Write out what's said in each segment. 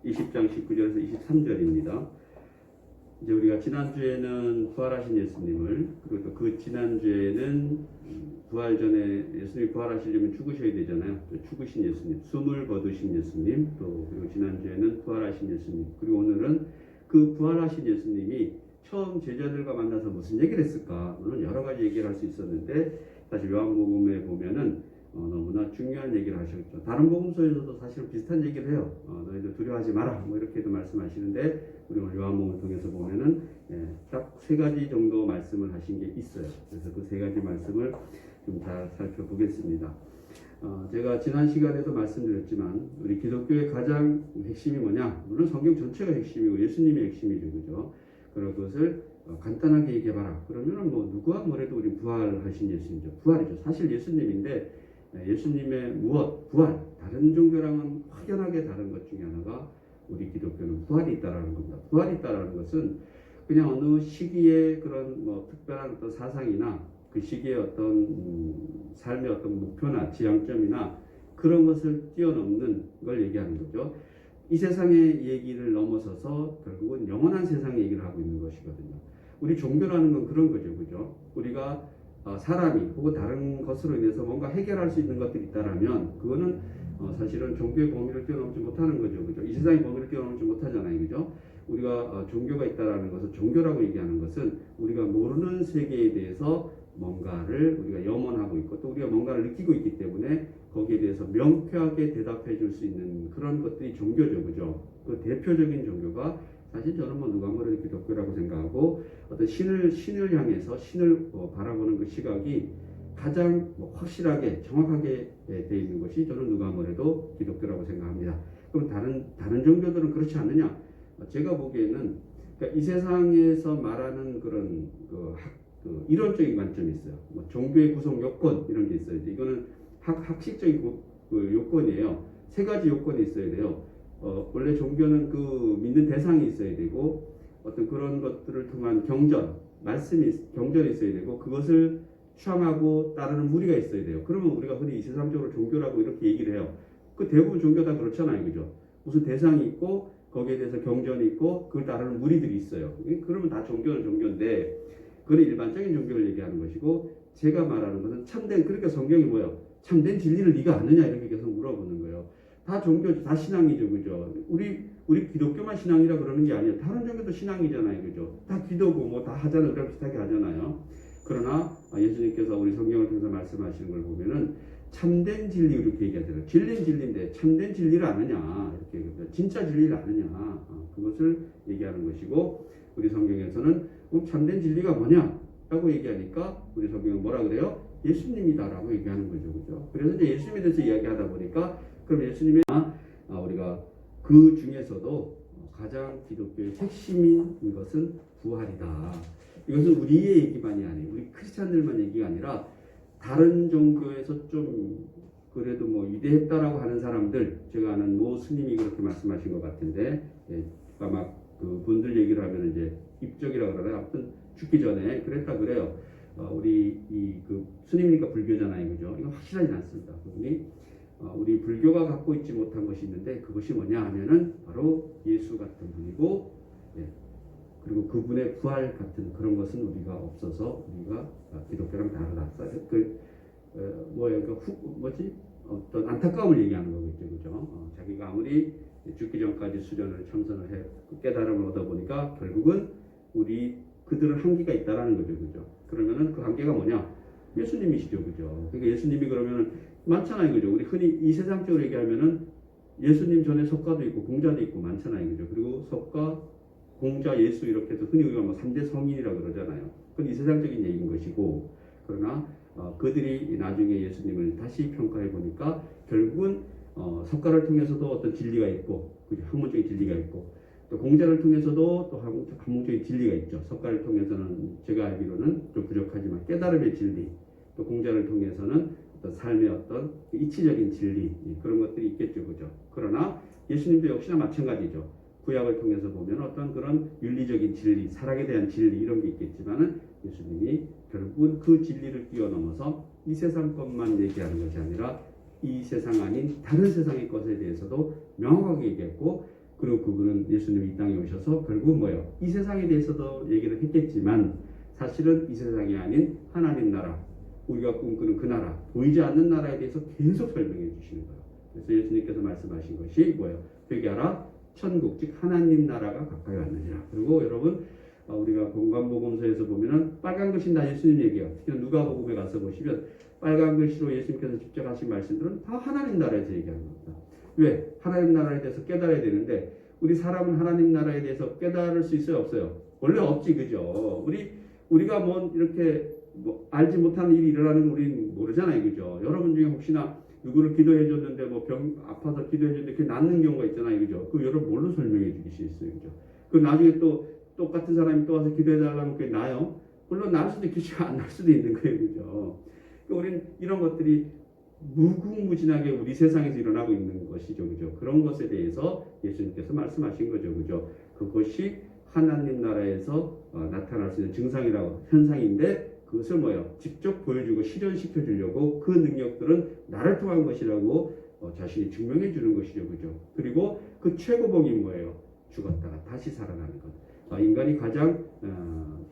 20장 19절에서 23절입니다. 이제 우리가 지난주에는 부활하신 예수님을, 그리고 또 그 지난주에는 부활 전에 예수님이 부활하시려면 죽으셔야 되잖아요. 죽으신 예수님, 숨을 거두신 예수님, 또 그리고 지난주에는 부활하신 예수님, 그리고 오늘은 그 부활하신 예수님이 처음 제자들과 만나서 무슨 얘기를 했을까? 물론 여러 가지 얘기를 할 수 있었는데 사실 요한복음에 보면은 너무나 중요한 얘기를 하셨죠. 다른 복음서에서도 사실 비슷한 얘기를 해요. 너희들 두려워하지 마라, 뭐 이렇게도 말씀하시는데 우리 오늘 요한복음을 통해서 보면은 딱 세 가지 정도 말씀을 하신 게 있어요. 그래서 그 세 가지 말씀을 좀 잘 살펴보겠습니다. 제가 지난 시간에도 말씀드렸지만 우리 기독교의 가장 핵심이 뭐냐? 물론 성경 전체가 핵심이고 예수님이 핵심이죠, 그죠? 그런 것을 간단하게 얘기해봐라. 그러면은 뭐 누가 뭐래도 우리 부활하신 예수님이죠. 부활이죠. 사실 예수님인데 예수님의 무엇? 부활. 다른 종교랑은 확연하게 다른 것 중에 하나가 우리 기독교는 부활이 있다라는 겁니다. 부활이 있다라는 것은 그냥 어느 시기에 그런 뭐 특별한 어떤 사상이나 그 시기의 어떤 삶의 어떤 목표나 지향점이나 그런 것을 뛰어넘는 걸 얘기하는 거죠. 이 세상의 얘기를 넘어서서 결국은 영원한 세상의 얘기를 하고 있는 것이거든요. 우리 종교라는 건 그런 거죠, 그죠? 우리가 사람이 혹은 다른 것으로 인해서 뭔가 해결할 수 있는 것들이 있다라면 그거는 사실은 종교의 범위를 뛰어넘지 못하는 거죠, 그죠? 이 세상의 범위를 뛰어넘지 못하잖아요, 그죠? 우리가 종교가 있다라는 것은, 종교라고 얘기하는 것은 우리가 모르는 세계에 대해서 뭔가를 우리가 염원하고 있고 또 우리가 뭔가를 느끼고 있기 때문에 거기에 대해서 명쾌하게 대답해 줄 수 있는 그런 것들이 종교죠, 그죠? 그 대표적인 종교가 사실 저는 뭐 누가 뭐래도 기독교라고 생각하고 어떤 신을 향해서 신을 바라보는 그 시각이 가장 확실하게 정확하게 되어 있는 것이 저는 누가 뭐래도 기독교라고 생각합니다. 그럼 다른 종교들은 그렇지 않느냐? 제가 보기에는 그러니까 이 세상에서 말하는 그런 그 이론적인 관점이 있어요. 뭐 종교의 구성 요건 이런 게 있어요. 이거는 학식적인 그 요건이에요. 세 가지 요건이 있어야 돼요. 원래 종교는 그 믿는 대상이 있어야 되고 어떤 그런 것들을 통한 경전이 있어야 되고 그것을 추앙하고 따르는 무리가 있어야 돼요. 그러면 우리가 흔히 세상적으로 종교라고 이렇게 얘기를 해요. 그 대부분 종교 다 그렇잖아요, 그죠? 무슨 대상이 있고 거기에 대해서 경전이 있고 그걸 따르는 무리들이 있어요. 그러면 다 종교는 종교인데 그건 일반적인 종교를 얘기하는 것이고 제가 말하는 것은 참된, 그러니까 성경이 뭐예요? 참된 진리를 네가 아느냐 이렇게 계속 물어보는 거예요. 다 종교죠. 다 신앙이죠. 그죠? 우리 기독교만 신앙이라 그러는 게 아니에요. 다른 종교도 신앙이잖아요. 그죠? 다 기도고 뭐 다 하잖아요. 우리랑 비슷하게 하잖아요. 그러나 예수님께서 우리 성경을 통해서 말씀하시는 걸 보면은 참된 진리 이렇게 얘기하잖아요. 진리는 진리인데 참된 진리를 아느냐 이렇게 진짜 진리를 아느냐 그것을 얘기하는 것이고 우리 성경에서는 참된 진리가 뭐냐 라고 얘기하니까 우리 성경은 뭐라 그래요? 예수님이다라고 얘기하는 거죠. 그죠? 그래서 이제 예수님에 대해서 이야기하다 보니까 그럼 예수님의 우리가 그 중에서도 가장 기독교의 핵심인 것은 부활이다. 이것은 우리의 얘기만이 아니에요. 우리 크리스찬들만 얘기가 아니라 다른 종교에서 좀 그래도 뭐 위대했다라고 하는 사람들, 제가 아는 모 스님이 그렇게 말씀하신 것 같은데, 아마 그 분들 얘기를 하면 이제 입적이라 그러나요? 아무튼 죽기 전에 그랬다 그래요. 우리 그 스님이니까 불교잖아요, 그죠? 이건 확실하진 않습니다. 그분이 우리 불교가 갖고 있지 못한 것이 있는데 그것이 뭐냐 하면은 바로 예수 같은 분이고, 그리고 그분의 부활 같은 그런 것은 우리가 없어서 우리가 기독교랑 다르다. 어떤 안타까움을 얘기하는 거겠죠, 그죠? 자기가 아무리 죽기 전까지 수련을 참선을 해 깨달음을 얻어 보니까 결국은 그들은 한계가 있다라는 거죠, 그죠? 그러면은 그 한계가 뭐냐? 예수님이시죠, 그죠? 그러니까 예수님이 그러면은 많잖아요, 그죠? 우리 흔히 이 세상적으로 얘기하면은 예수님 전에 석가도 있고 공자도 있고 많잖아요, 그죠? 그리고 석가, 공자, 예수 이렇게 해서 흔히 우리가 뭐 3대 성인이라고 그러잖아요. 그건 이 세상적인 얘기인 것이고, 그러나 그들이 나중에 예수님을 다시 평가해 보니까 결국은 석가를 통해서도 어떤 진리가 있고, 그죠? 학문적인 진리가 있고, 또 공자를 통해서도 또 학문적인 진리가 있죠. 석가를 통해서는 제가 알기로는 좀 부족하지만 깨달음의 진리, 또 공자를 통해서는 어떤 삶의 어떤 이치적인 진리 그런 것들이 있겠죠, 그죠? 그러나 예수님도 역시나 마찬가지죠. 구약을 통해서 보면 어떤 그런 윤리적인 진리, 사랑에 대한 진리 이런 게 있겠지만은 예수님이 결국은 그 진리를 뛰어넘어서 이 세상 것만 얘기하는 것이 아니라 이 세상 아닌 다른 세상의 것에 대해서도 명확하게 얘기했고 그리고 그분은 예수님이 이 땅에 오셔서 결국 뭐예요? 이 세상에 대해서도 얘기를 했겠지만 사실은 이 세상이 아닌 하나님 나라, 우리가 꿈꾸는 그 나라, 보이지 않는 나라에 대해서 계속 설명해 주시는 거예요. 그래서 예수님께서 말씀하신 것이 뭐예요? 회개하라, 천국, 즉 하나님 나라가 가까이 왔느니라. 그리고 여러분 우리가 공관복음서에서 보면은 빨간 글씨 다 예수님 얘기예요. 특히 누가복음에 가서 보시면 빨간 글씨로 예수님께서 직접 하신 말씀들은 다 하나님 나라에서 얘기하는 겁니다. 왜? 하나님 나라에 대해서 깨달아야 되는데 우리 사람은 하나님 나라에 대해서 깨달을 수 있어요? 없어요? 원래 없지, 그죠? 우리가 뭐 이렇게 뭐 알지 못하는 일이 일어나는 거 우리는 모르잖아요, 그죠? 여러분 중에 혹시나 누구를 기도해 줬는데 뭐 병 아파서 기도해 줬는데 그게 낫는 경우가 있잖아요, 그죠? 그 여러분 뭘로 설명해 주시겠어요, 그죠? 그 나중에 또 똑같은 사람이 또 와서 기도해 달라면 그게 나요? 물론 날 수도 있겠지만 안 날 수도 있는 거예요, 그죠? 그러니까 우리는 이런 것들이 무궁무진하게 우리 세상에서 일어나고 있는 것이죠, 그죠? 그런 것에 대해서 예수님께서 말씀하신 거죠, 그죠? 그것이 하나님 나라에서 나타날 수 있는 증상이라고 현상인데 그것을 뭐예요? 직접 보여주고 실현시켜 주려고 그 능력들은 나를 통한 것이라고 자신이 증명해 주는 것이죠, 그죠? 그리고 그 최고봉이 뭐예요? 죽었다가 다시 살아나는 것. 인간이 가장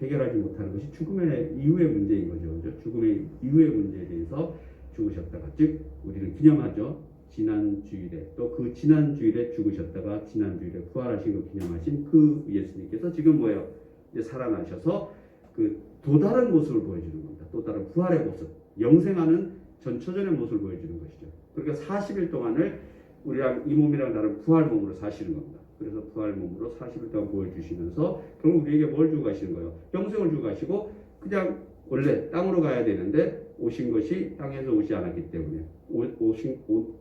해결하지 못하는 것이 죽음의 이후의 문제인 거죠, 그죠? 죽음의 이후의 문제에 대해서 죽으셨다가, 즉 우리는 기념하죠. 지난 주일에 또 그 지난 주일에 죽으셨다가 지난 주일에 부활하신 거 기념하신 그 예수님께서 지금 뭐예요? 이제 살아나셔서 그 또 다른 모습을 보여주는 겁니다. 또 다른 부활의 모습, 영생하는 전처전의 모습을 보여주는 것이죠. 그러니까 40일 동안을 우리랑 이 몸이랑 다른 부활 몸으로 사시는 겁니다. 그래서 부활 몸으로 40일 동안 보여주시면서 결국 우리에게 뭘 주고 가시는 거예요? 영생을 주고 가시고 그냥 원래 땅으로 가야 되는데 오신 것이 땅에서 오지 않았기 때문에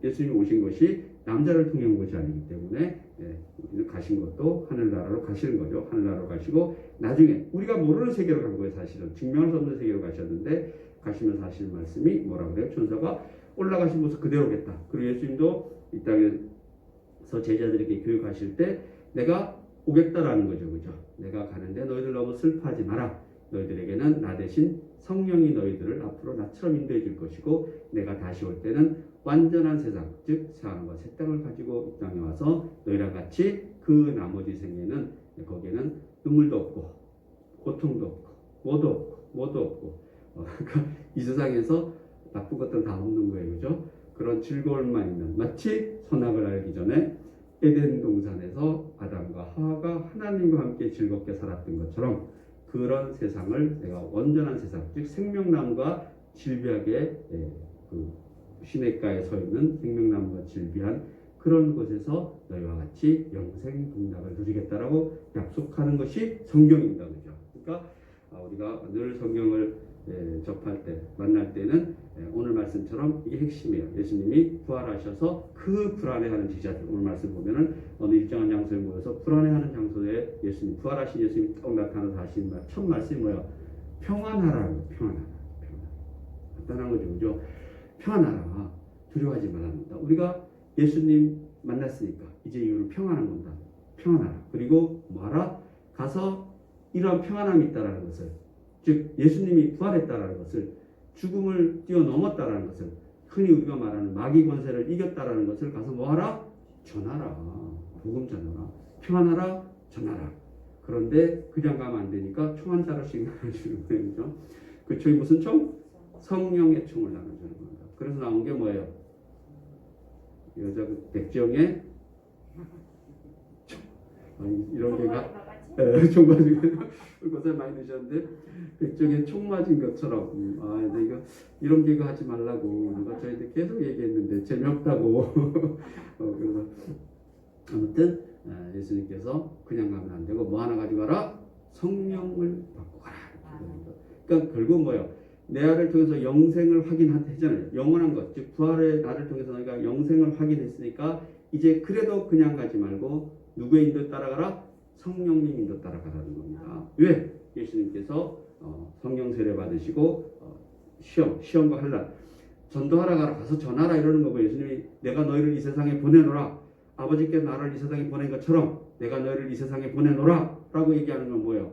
예수님이 오신 것이 남자를 통해 온 것이 아니기 때문에 우리는 가신 것도 하늘나라로 가시는 거죠. 하늘나라로 가시고 나중에 우리가 모르는 세계로 간 거예요. 사실은 증명할 수 없는 세계로 가셨는데 가시면서 하시는 말씀이 뭐라고 그래요? 천사가 올라가신 모습 그대로겠다. 그리고 예수님도 이 땅에서 제자들에게 교육하실 때 내가 오겠다라는 거죠. 그죠? 내가 가는데 너희들 너무 슬퍼하지 마라. 너희들에게는 나 대신 성령이 너희들을 앞으로 나처럼 인도해 줄 것이고 내가 다시 올 때는 완전한 세상, 즉 새하늘과 새 땅을 가지고 이 땅에 와서 너희랑 같이 그 나머지 생에는 거기에는 눈물도 없고 고통도 없고 뭐도 없고 그러니까 이 세상에서 나쁜 것들은 다 없는 거예요, 그죠? 그런 즐거움만 있는, 마치 선악을 알기 전에 에덴 동산에서 아담과 하와가 하나님과 함께 즐겁게 살았던 것처럼 그런 세상을 내가 온전한 세상, 즉 생명나무가 질비하게 그 시냇가에 서 있는 생명나무가 질비한 그런 곳에서 너희와 같이 영생 동락을 누리겠다라고 약속하는 것이 성경입니다, 그죠? 그러니까 우리가 늘 성경을 접할 때, 만날 때는 오늘 말씀처럼 이게 핵심이에요. 예수님이 부활하셔서 그 불안해하는 제자들, 오늘 말씀 보면은 어느 일정한 장소에 모여서 불안해하는 장소에 예수님, 부활하신 예수님이 딱 나타나서 하신 첫 말씀이 뭐예요? 평안하라는 거예요. 평안하라. 간단한 거죠, 그죠? 평안하라. 두려워하지 말랍니다. 우리가 예수님 만났으니까 이제 이후로 평안한 겁니다. 평안하라. 그리고 뭐하라? 가서 이러한 평안함이 있다라는 것을, 즉 예수님이 부활했다라는 것을, 죽음을 뛰어넘었다라는 것을, 흔히 우리가 말하는 마귀 권세를 이겼다라는 것을 가서 뭐하라? 전하라. 복음 전하라. 평안하라. 전하라. 그런데 그냥 가면 안 되니까 총 한 자루씩 나눠주는 거예요, 그죠? 그 총이 무슨 총? 성령의 총을 나눠주는 겁니다. 그래서 나온 게 뭐예요? 여자 백정의 이런 게가 총 맞은 거 고생 많이 드셨는데 백정에 총 맞은 것처럼 근데 이런 개그 하지 말라고 누가 저희한테 계속 얘기했는데 재미없다고 그래서 아무튼 예수님께서 그냥 가면 안 되고 뭐 하나 가지고 가라? 성령을 받고 가라. 그러니까 결국 뭐예요? 내 나를 통해서 영생을 확인했잖아요. 영원한 것, 즉 부활의 나를 통해서 내가 영생을 확인했으니까 이제 그래도 그냥 가지 말고 누구의 인도 따라가라? 성령님 인도 따라가라는 겁니다. 왜? 예수님께서 성령 세례 받으시고 시험과 환난 전도하러 가서 전하라 이러는 거고, 예수님이 내가 너희를 이 세상에 보내노라, 아버지께서 나를 이 세상에 보낸 것처럼 내가 너희를 이 세상에 보내노라 라고 얘기하는 건 뭐예요?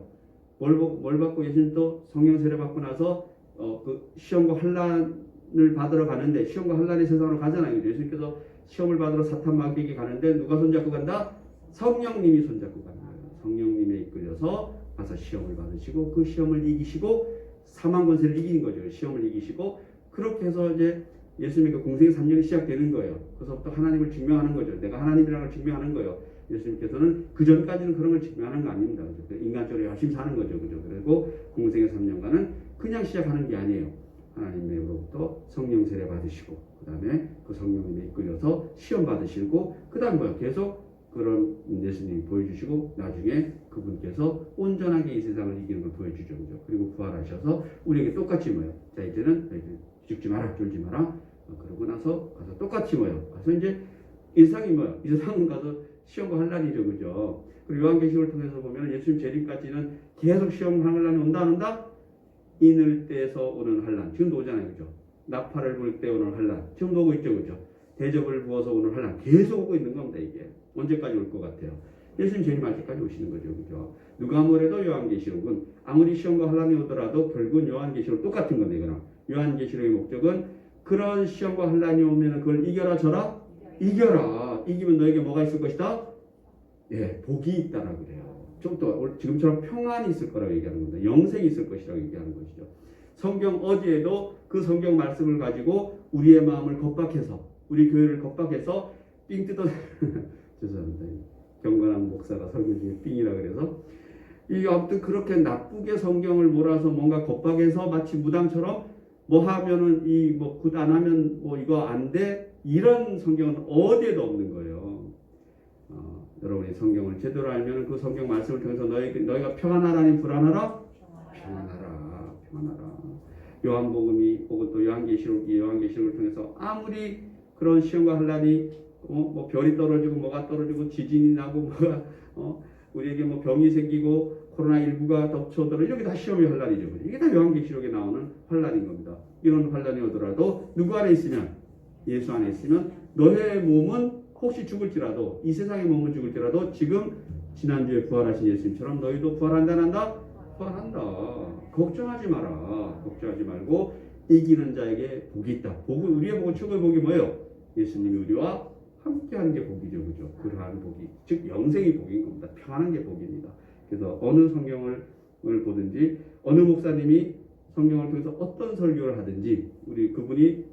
뭘 받고 예수님도 성령 세례 받고 나서 그 시험과 환난을 받으러 가는데, 시험과 환난의 세상으로 가잖아요. 예수님께서 시험을 받으러 사탄 마귀에게 가는데 누가 손잡고 간다? 성령님이 손잡고 가는 거예요. 성령님에 이끌려서 가서 시험을 받으시고 그 시험을 이기시고 사망 권세를 이기는 거죠. 시험을 이기시고 그렇게 해서 이제 예수님의 그 공생의 3년이 시작되는 거예요. 그래서부터 하나님을 증명하는 거죠. 내가 하나님이라는 걸 증명하는 거예요. 예수님께서는 그 전까지는 그런 걸 증명하는 거 아닙니다. 인간적으로 열심히 사는 거죠. 그죠? 그리고 공생의 3년간은 그냥 시작하는 게 아니에요. 하나님으로부터 성령 세례 받으시고 그 다음에 그 성령님에 이끌려서 시험 받으시고 그 다음 뭐요? 계속 그런 예수님이 보여주시고 나중에 그분께서 온전하게 이 세상을 이기는 걸 보여주죠. 그죠? 그리고 부활하셔서 우리에게 똑같이 뭐요? 자 이제는 죽지 마라, 졸지 마라. 그러고 나서 가서 똑같이 뭐요? 가서 이제 일상이 뭐요? 이 세상은 가서 시험과 환란이죠. 그죠? 그리고 요한계시록을 통해서 보면 예수님 재림까지는 계속 시험 환란이 온다 안 온다? 인을 때에서 오는 환란. 지금도 오잖아요. 그죠? 나팔을 불 때 오는 환란. 지금도 오고 있죠. 그죠? 대접을 부어서 오는 환란. 계속 오고 있는 겁니다. 이게. 언제까지 올 것 같아요? 예수님 재림할 때까지 오시는 거죠. 그죠? 누가 뭐래도 요한계시록은 아무리 시험과 환란이 오더라도 결국은 요한계시록 똑같은 건데 이거랑. 요한계시록의 목적은 그런 시험과 환란이 오면 그걸 이겨라 져라? 이겨라. 이기면 너에게 뭐가 있을 것이다? 예, 복이 있다라고 그래요. 좀 더 지금처럼 평안이 있을 거라고 얘기하는 겁니다. 영생이 있을 것이라고 얘기하는 것이죠. 성경 어디에도 그 성경 말씀을 가지고 우리의 마음을 겁박해서 우리 교회를 겁박해서 삥 뜯어 죄송합니다. 경건한 목사가 설교 중에 삥이라 그래서 이 아무튼 그렇게 나쁘게 성경을 몰아서 뭔가 겁박해서 마치 무당처럼 뭐 하면은 이 뭐 굿 안 하면 뭐 이거 안 돼 이런 성경은 어디에도 없는 거예요. 여러분이 성경을 제대로 알면 그 성경 말씀을 통해서 너희가 평안하라 아니면 불안하라? 평안하라. 평안하라. 요한복음이 혹은 또 요한계시록을 통해서 아무리 그런 시험과 환란이 뭐 별이 떨어지고 뭐가 떨어지고 지진이 나고 뭐가 우리에게 뭐 병이 생기고 코로나19가 덮쳐오더라도 이렇게 다 시험의 환란이죠. 이게 다 요한계시록에 나오는 환란인 겁니다. 이런 환란이 오더라도 누구 안에 있으면 예수 안에 있으면 너의 몸은 혹시 죽을지라도 이 세상의 몸은 죽을지라도 지금 지난주에 부활하신 예수님처럼 너희도 부활한다 안 한다? 부활한다. 걱정하지 마라. 걱정하지 말고 이기는 자에게 복이 있다. 복은 우리의 복은 최고의 복이 뭐예요? 예수님이 우리와 함께하는 게 복이죠. 그죠? 그러한 복이 즉 영생이 복인 겁니다. 평안한 게 복입니다. 그래서 어느 성경을 보든지 어느 목사님이 성경을 통해서 어떤 설교를 하든지 우리 그분이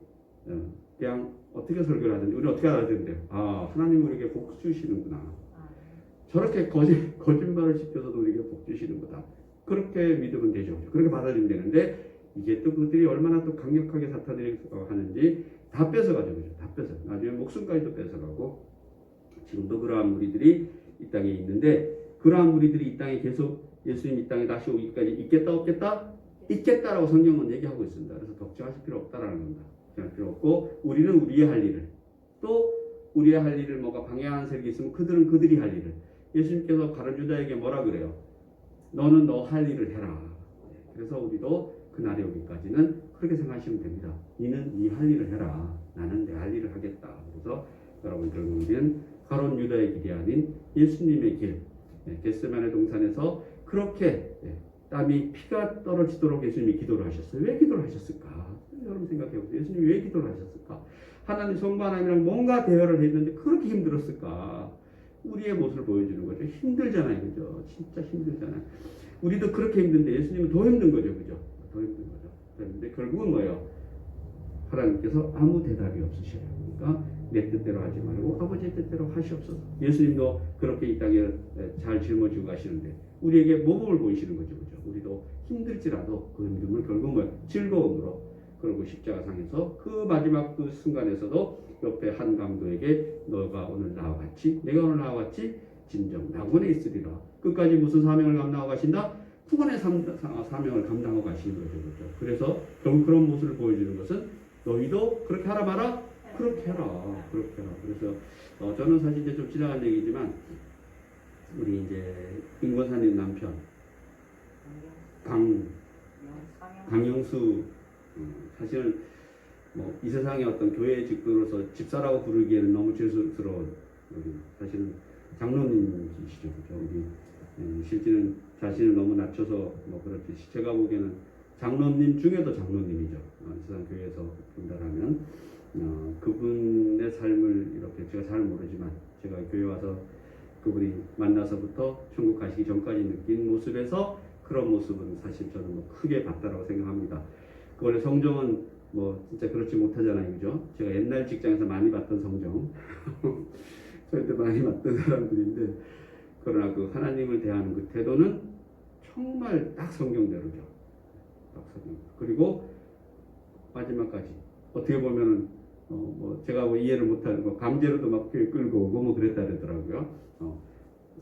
그냥 어떻게 설교를 하든지 우리 어떻게 알아야 되는데요? 아 하나님 우리에게 복 주시는구나. 저렇게 거짓말을 시켜서도 우리에게 복 주시는 거다. 그렇게 믿으면 되죠. 그렇게 받아들이면 되는데 이게 또 그들이 얼마나 또 강력하게 사탄들이 하는지 다 뺏어가죠. 그죠? 다 뺏어. 나중에 목숨까지도 뺏어가고 지금도 그러한 무리들이 이 땅에 있는데 그러한 무리들이 이 땅에 계속 예수님 이 땅에 다시 오기까지 있겠다 없겠다? 있겠다라고 성경은 얘기하고 있습니다. 그래서 걱정하실 필요 없다라는 겁니다. 걱정할 필요 없고 우리는 우리의 할 일을 또 우리의 할 일을 뭐가 방해하는 세력이 있으면 그들은 그들이 할 일을 예수님께서 가룟 유다에게 뭐라 그래요? 너는 너 할 일을 해라. 그래서 우리도 그날에 오기까지는 그렇게 생각하시면 됩니다. 너는 네 할 일을 해라. 나는 내 할 일을 하겠다. 그래서 여러분 결국은 가룟 유다의 길이 아닌 예수님의 길 겟세마네 동산에서 그렇게 땀이 피가 떨어지도록 예수님이 기도를 하셨어요. 왜 기도를 하셨을까? 여러분 생각해보세요. 예수님이 왜 기도를 하셨을까? 하나님 성부 하나님이랑 뭔가 대화를 했는데 그렇게 힘들었을까? 우리의 모습을 보여주는 거죠. 힘들잖아요. 그죠? 진짜 힘들잖아요. 우리도 그렇게 힘든데 예수님은 더 힘든 거죠. 그죠? 더 힘든 거죠. 그런데 결국은 뭐예요? 하나님께서 아무 대답이 없으셔요. 그러니까 내 뜻대로 하지 말고 아버지의 뜻대로 하시옵소서. 예수님도 그렇게 이 땅에 잘 짊어지고 가시는데 우리에게 모범을 보이시는 거죠. 그죠? 우리도 힘들지라도 그 힘듦을 결국 뭐 즐거움으로 그리고 십자가상에서 그 마지막 그 순간에서도 옆에 한 강도에게 너가 오늘 나와 같이 내가 오늘 나와 같이 진정 낙원에 있으리라. 끝까지 무슨 사명을 감당하고 가신다? 구원의 사명을 감당하고 가시는 거죠. 그렇죠? 그래서 결국 그런 모습을 보여주는 것은 너희도 그렇게 하라 마라? 그렇게 해라. 그렇게 해라. 그래서 저는 사실 이제 좀 지나간 얘기지만 우리 이제 임권사님 남편 강영수 사실은 뭐 이 세상의 어떤 교회의 직분으로서 집사라고 부르기에는 너무 죄송스러운 사실은 장로님이시죠. 그렇죠? 우리 실제는 자신을 너무 낮춰서 뭐 그렇듯이 제가 보기에는 장로님 중에도 장로님이죠. 세상 교회에서 본다라면 그분의 삶을 이렇게 제가 잘 모르지만 제가 교회 와서 그분이 만나서부터 천국 가시기 전까지 느낀 모습에서 그런 모습은 사실 저는 뭐 크게 봤다라고 생각합니다. 그 원래 성경은 뭐 진짜 그렇지 못하잖아요, 그죠? 제가 옛날 직장에서 많이 봤던 성경, 저희 때 많이 봤던 사람들인데, 그러나 그 하나님을 대하는 그 태도는 정말 딱 성경대로죠. 딱 성경. 그리고 마지막까지 어떻게 보면은 뭐 제가 뭐 이해를 못하는 거 강제로도 막 끌고 오고 뭐 그랬다 그러더라고요.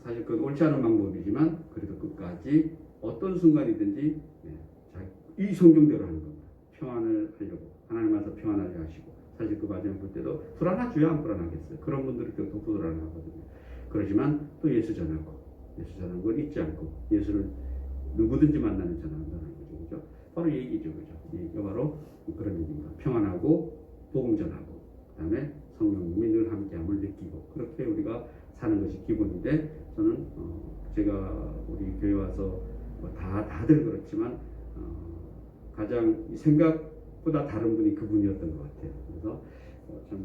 사실 그건 옳지 않은 방법이지만 그래도 끝까지 어떤 순간이든지 이 성경대로 하는 겁니다. 평안을 하려고 하나님 와서 평안하게 하시고, 사실 그 과정 볼 때도 불안하죠. 안 불안하겠어요. 그런 분들이 또 불안하거든요. 그러지만 또 예수 전하고, 예수 전하는 걸 잊지 않고 예수를 누구든지 만나는 전한다는 거죠. 그죠? 바로 이 얘기죠. 그죠? 이게 바로 그런 얘기입니다. 평안하고 복음 전하고, 그다음에 성령님이 늘 함께함을 느끼고, 그렇게 우리가 사는 것이 기본인데, 저는 제가 우리 교회 와서 다들 그렇지만 가장 생각보다 다른 분이 그분이었던 것 같아요. 그래서 참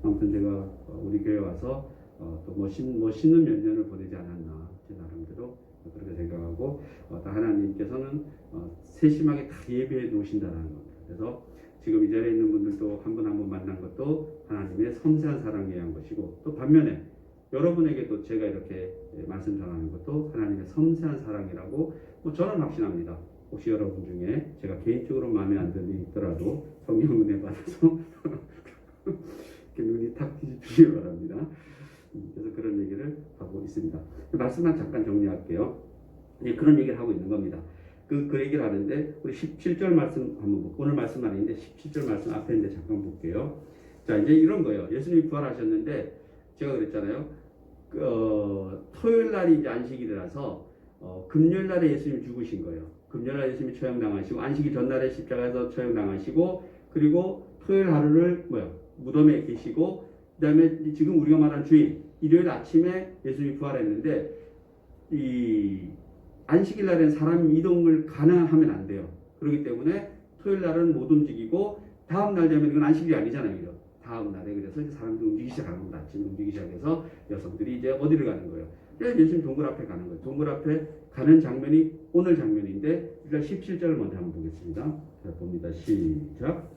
아무튼 제가 우리 교회 와서 또 멋있는 몇 년을 보내지 않았나, 제 나름대로 그렇게 생각하고, 하나님께서는 세심하게 다 예배해 놓으신다는 겁니다. 그래서 지금 이 자리에 있는 분들도 한 분 한 분 만난 것도 하나님의 섬세한 사랑에 의한 것이고, 또 반면에 여러분에게도 제가 이렇게 말씀 전하는 것도 하나님의 섬세한 사랑이라고 저는 확신합니다. 혹시 여러분 중에 제가 개인적으로 마음에 안 드는 일이 있더라도 성령 은혜 받아서 이렇게 눈이 탁 뒤집히기 바랍니다. 그래서 그런 얘기를 하고 있습니다. 말씀만 잠깐 정리할게요. 그런 얘기를 하고 있는 겁니다. 그 얘기를 하는데, 우리 17절 말씀 한번 볼게요. 오늘 말씀 아닌데 17절 말씀 앞에 있는데 잠깐 볼게요. 자, 이제 이런 거예요. 예수님이 부활하셨는데, 제가 그랬잖아요. 토요일 날이 이제 안식일이라서 금요일 날에 예수님이 죽으신 거예요. 금요일 날 예수님이 처형당하시고, 안식일 전날에 십자가에서 처형당하시고, 그리고 토요일 하루를 무덤에 계시고, 그 다음에 지금 우리가 말한 주일, 일요일 아침에 예수님이 부활했는데, 이 안식일 날엔 사람 이동을 가능하면 안 돼요. 그렇기 때문에 토요일 날은 못 움직이고, 다음 날 되면 이건 안식일이 아니잖아요. 그죠? 다음 날에. 그래서 이제 사람들이 움직이기 시작하는 겁니다. 아침에 움직이기 시작해서 여성들이 이제 어디를 가는 거예요? 예수님 동굴 앞에 가는 거예요. 동굴 앞에 가는 장면이 오늘 장면인데, 일단 17절을 먼저 한번 보겠습니다. 자, 봅니다. 시작.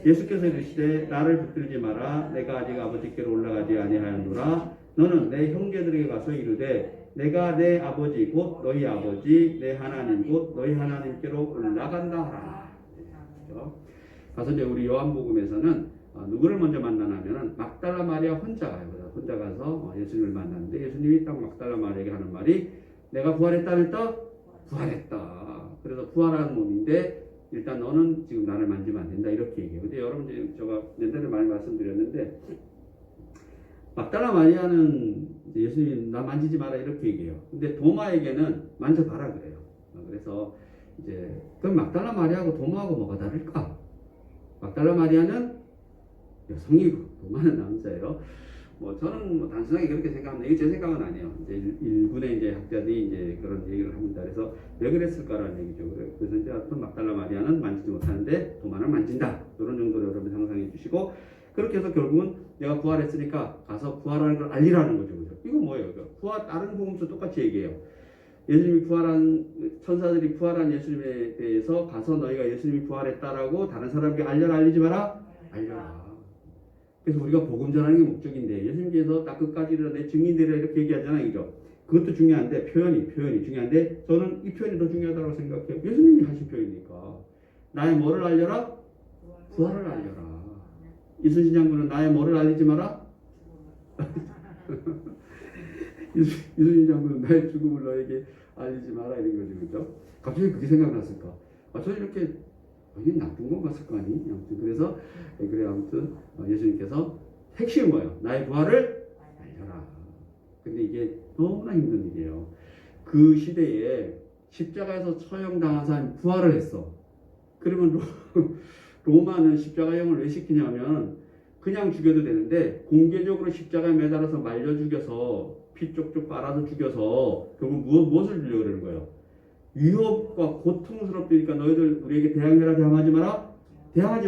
예수께서 이르시되 나를 붙들지 마라. 내가 아직 아버지께로 올라가지 아니하였노라. 너는 내 형제들에게 가서 이르되 내가 내 아버지 곧 너희 아버지 내 하나님 곧 너희 하나님께로 올라간다 하라. 가서 이제 우리 요한복음에서는 누구를 먼저 만나냐면은 막달라 마리아 혼자 가요. 혼자 가서 예수님을 만났는데, 예수님이 딱 막달라 마리아에게 하는 말이 내가 부활했다 했다? 부활했다. 그래서 부활한 몸인데 일단 너는 지금 나를 만지면 안 된다, 이렇게 얘기해요. 근데 여러분, 제가 옛날에 많이 말씀드렸는데, 막달라 마리아는 예수님이 나 만지지 마라 이렇게 얘기해요. 근데 도마에게는 만져봐라 그래요. 그래서 이제 그럼 막달라 마리아하고 도마하고 뭐가 다를까? 막달라 마리아는 여성이고 도마는 남자예요. 저는 단순하게 그렇게 생각합니다. 이게 제 생각은 아니에요. 이제 일군의 이제 학자들이 이제 그런 얘기를 합니다. 그래서 왜 그랬을까라는 얘기죠. 그래서 이제 어떤 막달라 마리아는 만지지 못하는데 도마는 만진다. 이런 정도로 여러분 상상해 주시고, 그렇게 해서 결국은 내가 부활했으니까 가서 부활하는 걸 알리라는 거죠. 그죠? 이거 뭐예요? 부활, 다른 복음서 똑같이 얘기해요. 예수님이 부활한, 천사들이 부활한 예수님에 대해서 가서 너희가 예수님이 부활했다라고 다른 사람에게 알리지 마라? 알려라. 그래서 우리가 복음 전하는 게 목적인데, 예수님께서 딱 끝까지 내 증인되리라 이렇게 얘기하잖아요. 그죠? 그것도 중요한데, 표현이 중요한데, 저는 이 표현이 더 중요하다고 생각해요. 예수님이 하신 표현이니까. 나의 뭐를 알려라? 부활을 알려라. 이순신 장군은 나의 뭐를 알리지 마라? 이순신 장군은 나의 죽음을 너에게 알리지 마라, 이런 거죠. 그죠? 갑자기 그게 생각났을까? 저 이렇게 이게 나쁜 건 같을 거 아니? 아무튼 그래서 아무튼 예수님께서 핵심은 뭐예요? 나의 부활을 알려라. 근데 이게 너무나 힘든 일이에요. 그 시대에 십자가에서 처형당한 사람이 부활을 했어. 그러면 로마는 십자가형을 왜 시키냐면, 그냥 죽여도 되는데 공개적으로 십자가에 매달아서 말려 죽여서 피 쪽쪽 빨아서 죽여서 결국 무엇을 주려고 그러는 거예요? 위협과 고통스럽다니까 너희들 우리에게 대항하지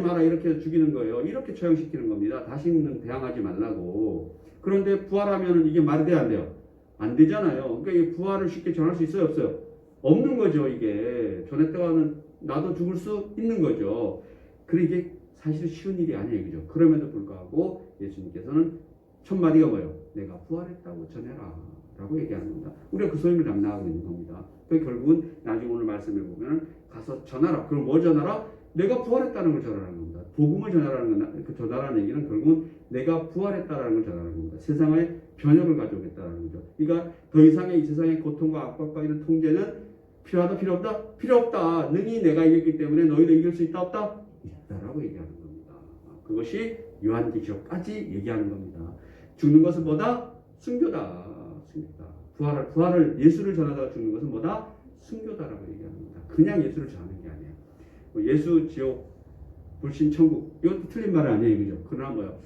마라 이렇게 해서 죽이는 거예요. 이렇게 처형시키는 겁니다. 다시는 대항하지 말라고. 그런데 부활하면 이게 말이 돼야 안 돼요? 안 되잖아요. 그러니까 이 부활을 쉽게 전할 수 있어요, 없어요? 없는 거죠. 이게 전했다가는 나도 죽을 수 있는 거죠. 그래 이게 사실 쉬운 일이 아니에요, 그죠? 그럼에도 불구하고 예수님께서는 첫 마디가 뭐예요? 내가 부활했다고 전해라 라고 얘기하는 겁니다. 우리가 그 소임을 감당하고 있는 겁니다. 그 결국은 나중에 오늘 말씀해 보면 가서 전하라. 그럼 뭘 전하라? 내가 부활했다는 걸 전하라는 겁니다. 복음을 전하라는 건, 그 전하라는 얘기는 결국은 내가 부활했다라는 걸 전하라는 겁니다. 세상에 변혁을 가져오겠다라는 거죠. 그러니까 더 이상의 이 세상의 고통과 압박과 이런 통제는 필요하다, 필요 없다? 필요 없다. 능히 내가 이겼기 때문에 너희도 이길 수 있다, 없다? 있다라고 얘기하는 겁니다. 그것이 요한계시록까지 얘기하는 겁니다. 죽는 것은 뭐다? 순교다. 순교다. 부활을 예수를 전하다가 죽는 것은 뭐다? 순교다라고 얘기하는 겁니다. 그냥 예수를 전하는 게 아니에요. 예수 지옥 불신 천국 이것도 틀린 말은 아니에요, 그죠? 그러나 뭐요?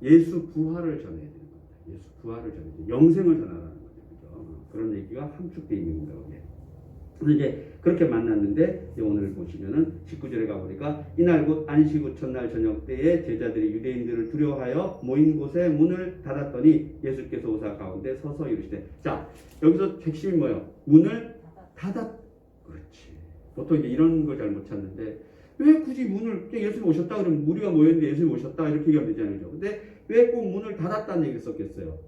예수 부활을 전해야 되는 겁니다. 예수 부활을 전해야 돼요. 영생을 전하라는 거죠, 그죠? 그런 얘기가 함축되어 있는 거예요. 그래서 이제 그렇게 만났는데 오늘 보시면은 19절에 가보니까 이날 곧 안식 후 첫날 저녁 때에 제자들이 유대인들을 두려워하여 모인 곳에 문을 닫았더니 예수께서 오사 가운데 서서 이르시되, 자 여기서 핵심이 뭐예요? 문을 닫았. 그렇지. 보통 이제 이런 걸 잘 못 찾는데 왜 굳이 문을, 예수님 오셨다 그러면 무리가 모였는데 예수님 오셨다 이렇게 얘기하면 되잖아요. 근데 왜 꼭 문을 닫았다는 얘기를 썼겠어요?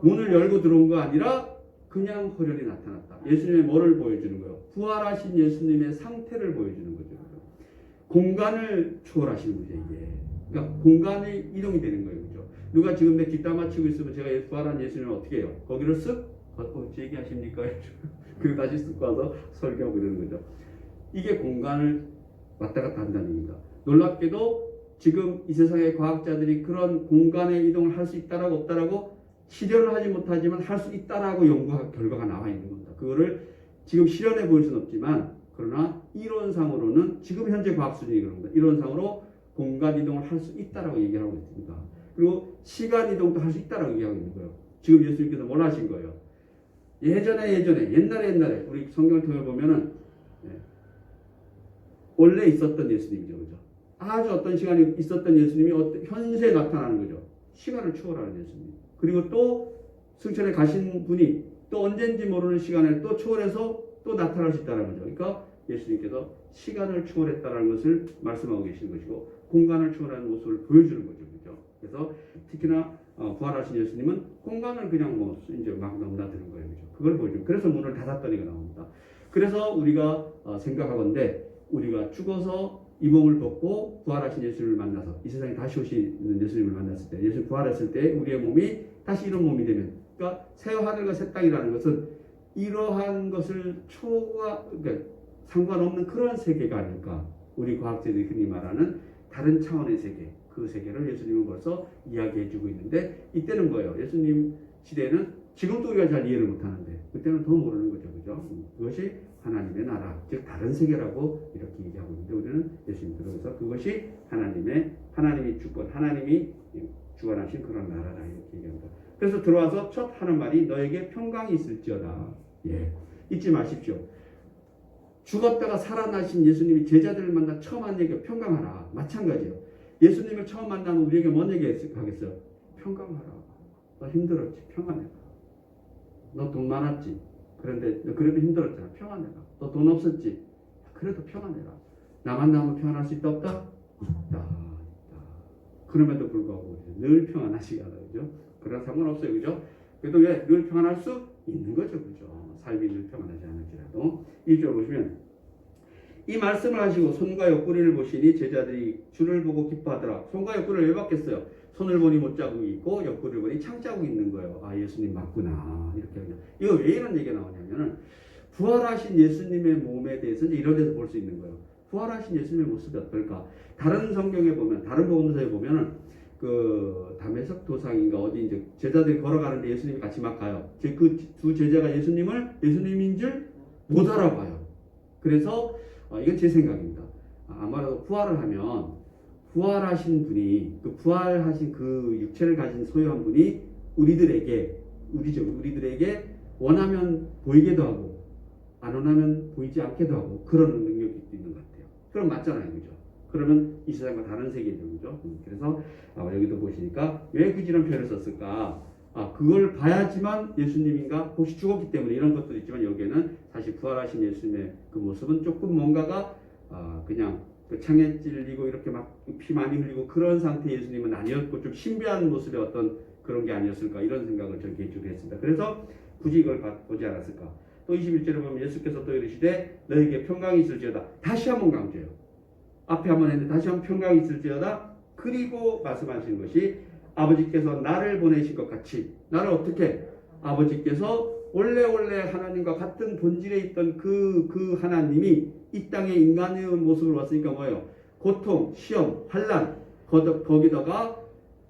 문을 열고 들어온 거 아니라 그냥 허련히 나타났다. 예수님의 뭐를 보여주는 거예요? 부활하신 예수님의 상태를 보여주는 거죠. 공간을 초월하시는 거죠, 이게. 그러니까 공간의 이동이 되는 거예요, 그죠? 누가 지금 내 뒷담 맞추고 있으면 제가 부활한 예수님을 어떻게 해요? 거기를 쓱 제 얘기하십니까? 그리고 다시 쓱 와서 설교하고 이러는 거죠. 이게 공간을 왔다 갔다 한다는 얘기입니다. 놀랍게도 지금 이 세상의 과학자들이 그런 공간의 이동을 할 수 있다라고 없다라고 실현을 하지 못하지만 할 수 있다라고 연구 결과가 나와 있는 겁니다. 그거를 지금 실현해 볼 수는 없지만 그러나 이론상으로는 지금 현재 과학 수준이 그런 겁니다. 이론상으로 공간 이동을 할 수 있다라고 얘기하고 있습니다. 그리고 시간 이동도 할 수 있다라고 얘기하고 있는 거예요. 지금 예수님께서 뭘 하신 거예요? 옛날에 우리 성경을 통해 보면은 원래 있었던 예수님이죠, 그죠? 아주 어떤 시간이 있었던 예수님이 현세에 나타나는 거죠. 시간을 초월하는 예수님. 그리고 또 승천에 가신 분이 또 언젠지 모르는 시간을 또 초월해서 또 나타날 수 있다는 거죠. 그러니까 예수님께서 시간을 초월했다는 것을 말씀하고 계시는 것이고 공간을 초월하는 모습을 보여주는 거죠, 그죠? 그래서 특히나 부활하신 예수님은 공간을 그냥 뭐 이제 막 넘나드는 거예요, 그죠? 그걸 보여주는. 그래서 문을 닫았더니가 나옵니다. 그래서 우리가 생각하건대 우리가 죽어서 이 몸을 벗고 부활하신 예수님을 만나서 이 세상에 다시 오시는 예수님을 만났을 때, 예수 부활했을 때 우리의 몸이 다시 이런 몸이 되면, 그러니까 새 하늘과 새 땅이라는 것은 이러한 것을 그러니까 상관없는 그런 세계가 아닐까. 우리 과학자들이 흔히 말하는 다른 차원의 세계, 그 세계를 예수님은 벌써 이야기해주고 있는데, 이때는 뭐예요? 예수님 시대는 지금도 우리가 잘 이해를 못하는데 그때는 더 모르는 거죠, 그죠? 그것이 하나님의 나라, 즉 다른 세계라고 이렇게 얘기하고 있는데 우리는 예수님 들어서 그것이 하나님이 주권, 하나님이 주관하신 그런 나라다 이렇게 얘기합니다. 그래서 들어와서 첫 하는 말이 너에게 평강이 있을지어다. 예, 잊지 마십시오. 죽었다가 살아나신 예수님이 제자들을 만나 처음 한 얘기가 평강하라. 마찬가지예요. 예수님을 처음 만나면 우리에게 뭔 얘기 하겠어요? 평강하라. 너 힘들었지? 평안해라. 너 돈 많았지? 그런데 너 그래도 힘들었잖아. 평안해라. 너 돈 없었지? 그래도 평안해라. 나 만나면 평안할 수 있다 없다? 있다. 그럼에도 불구하고 늘 평안하시게 하다, 그죠? 그러나 상관없어요, 그죠? 그래도 왜 늘 평안할 수 있는 거죠, 그죠? 삶이 늘 평안하지 않을지라도. 1절 보시면 이 말씀을 하시고 손과 옆구리를 보시니 제자들이 주를 보고 기뻐하더라. 손과 옆구리를 왜 봤겠어요? 손을 보니 못자국이 있고 옆구리를 보니 창자국이 있는 거예요. 아, 예수님 맞구나. 이렇게 하죠. 이거 왜 이런 얘기가 나오냐면은 부활하신 예수님의 몸에 대해서 이제 이런 데서 볼 수 있는 거예요. 부활하신 예수님의 모습이 어떨까? 다른 성경에 보면, 다른 복음서에 보면은 그 담에석 도상인가 어디 이제 제자들이 걸어가는데 예수님이 같이 막 가요. 그 두 제자가 예수님인 줄 못 알아봐요. 그래서 이건 제 생각입니다. 아마도 부활을 하면 부활하신 분이 부활하신 그 육체를 가진 소유한 분이 우리들에게 원하면 보이게도 하고 안 원하면 보이지 않게도 하고 그런 능력이 있는 것 같아요. 그럼 맞잖아요, 그죠? 그러면 이 세상과 다른 세계죠, 그죠? 그래서 여기도 보시니까 왜 굳이 이런 표현을 썼을까? 그걸 봐야지만 예수님인가? 혹시 죽었기 때문에 이런 것도 있지만 여기에는 사실 부활하신 예수님의 그 모습은 조금 뭔가가 그냥 그 창에 찔리고 이렇게 막 피 많이 흘리고 그런 상태의 예수님은 아니었고 좀 신비한 모습의 어떤 그런 게 아니었을까 이런 생각을 저는 개인적으로 했습니다. 그래서 굳이 이걸 보지 않았을까. 또 21절에 보면 예수께서 또 이르시되 너에게 평강이 있을지어다. 다시 한번 강조해요. 앞에 한번 했는데 다시 한번 평강이 있을지어다. 그리고 말씀하시는 것이 아버지께서 나를 보내신 것 같이 나를 어떻게 아버지께서 원래 하나님과 같은 본질에 있던 그 하나님이 이 땅에 인간의 모습으로 왔으니까 뭐예요? 고통, 시험, 환난 거기다가